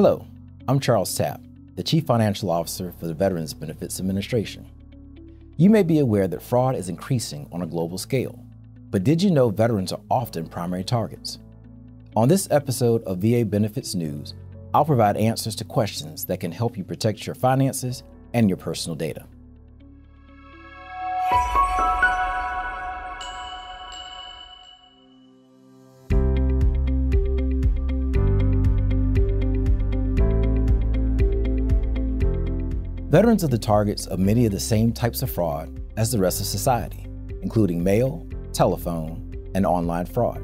Hello, I'm Charles Tapp, the Chief Financial Officer for the Veterans Benefits Administration. You may be aware that fraud is increasing on a global scale, but did you know veterans are often primary targets? On this episode of VA Benefits News, I'll provide answers to questions that can help you protect your finances and your personal data. Veterans are the targets of many of the same types of fraud as the rest of society, including mail, telephone, and online fraud.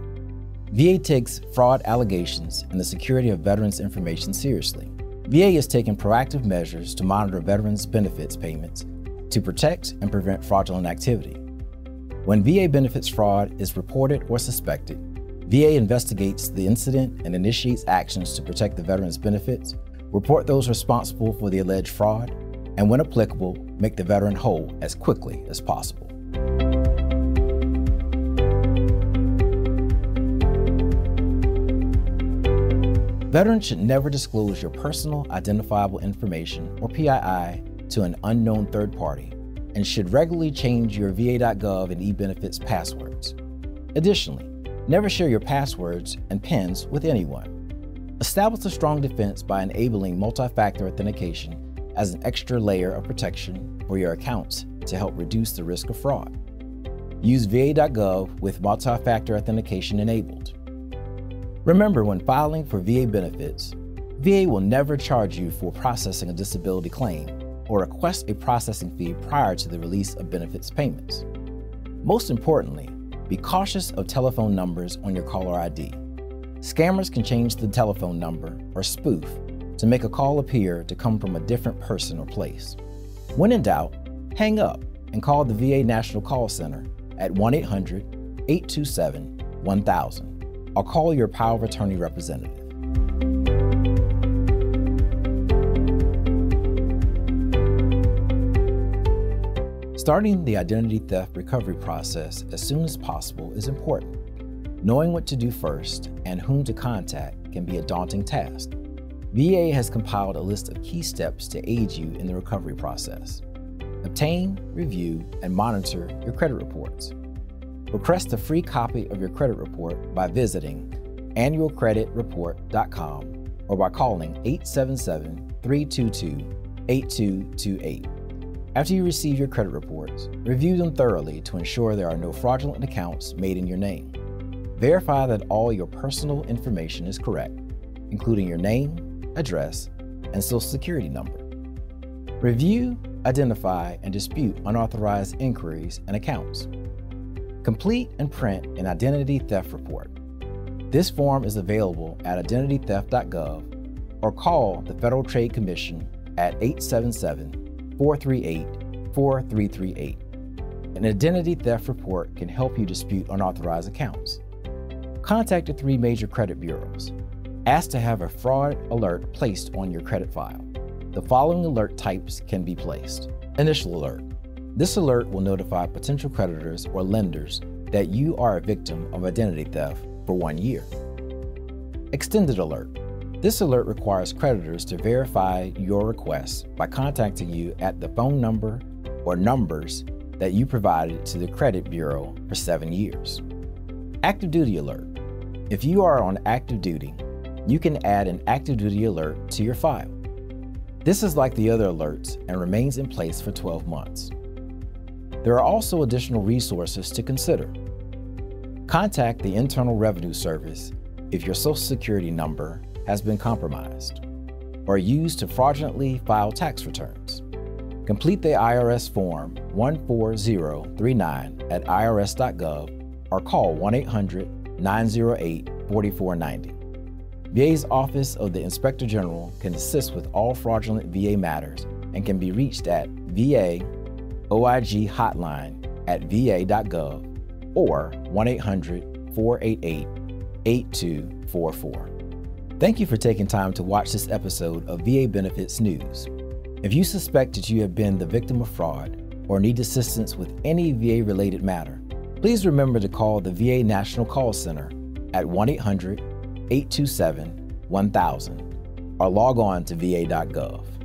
VA takes fraud allegations and the security of veterans' information seriously. VA has taken proactive measures to monitor veterans' benefits payments to protect and prevent fraudulent activity. When VA benefits fraud is reported or suspected, VA investigates the incident and initiates actions to protect the veterans' benefits, report those responsible for the alleged fraud, and when applicable, make the veteran whole as quickly as possible. Veterans should never disclose your personal identifiable information, or PII, to an unknown third party, and should regularly change your va.gov and eBenefits passwords. Additionally, never share your passwords and PINs with anyone. Establish a strong defense by enabling multi-factor authentication as an extra layer of protection for your accounts to help reduce the risk of fraud. Use va.gov with multi-factor authentication enabled. Remember, when filing for VA benefits, VA will never charge you for processing a disability claim or request a processing fee prior to the release of benefits payments. Most importantly, be cautious of telephone numbers on your caller ID. Scammers can change the telephone number or spoof to make a call appear to come from a different person or place. When in doubt, hang up and call the VA National Call Center at 1-800-827-1000 or call your power of attorney representative. Starting the identity theft recovery process as soon as possible is important. Knowing what to do first and whom to contact can be a daunting task. VA has compiled a list of key steps to aid you in the recovery process. Obtain, review, and monitor your credit reports. Request a free copy of your credit report by visiting annualcreditreport.com or by calling 877-322-8228. After you receive your credit reports, review them thoroughly to ensure there are no fraudulent accounts made in your name. Verify that all your personal information is correct, including your name, address, and social security number. Review, identify, and dispute unauthorized inquiries and accounts. Complete and print an identity theft report. This form is available at identitytheft.gov or call the Federal Trade Commission at 877-438-4338. An identity theft report can help you dispute unauthorized accounts. Contact the 3 major credit bureaus. Ask to have a fraud alert placed on your credit file. The following alert types can be placed. Initial alert. This alert will notify potential creditors or lenders that you are a victim of identity theft for 1 year. Extended alert. This alert requires creditors to verify your request by contacting you at the phone number or numbers that you provided to the credit bureau for 7 years. Active duty alert. If you are on active duty, you can add an active duty alert to your file. This is like the other alerts and remains in place for 12 months. There are also additional resources to consider. Contact the Internal Revenue Service if your Social Security number has been compromised or used to fraudulently file tax returns. Complete the IRS Form 14039 at irs.gov or call 1-800-908-4490. VA's Office of the Inspector General can assist with all fraudulent VA matters and can be reached at VA OIG hotline at va.gov or 1-800-488-8244. Thank you for taking time to watch this episode of VA Benefits News. If you suspect that you have been the victim of fraud or need assistance with any VA-related matter, please remember to call the VA National Call Center at 1-800-827-1000 or log on to va.gov.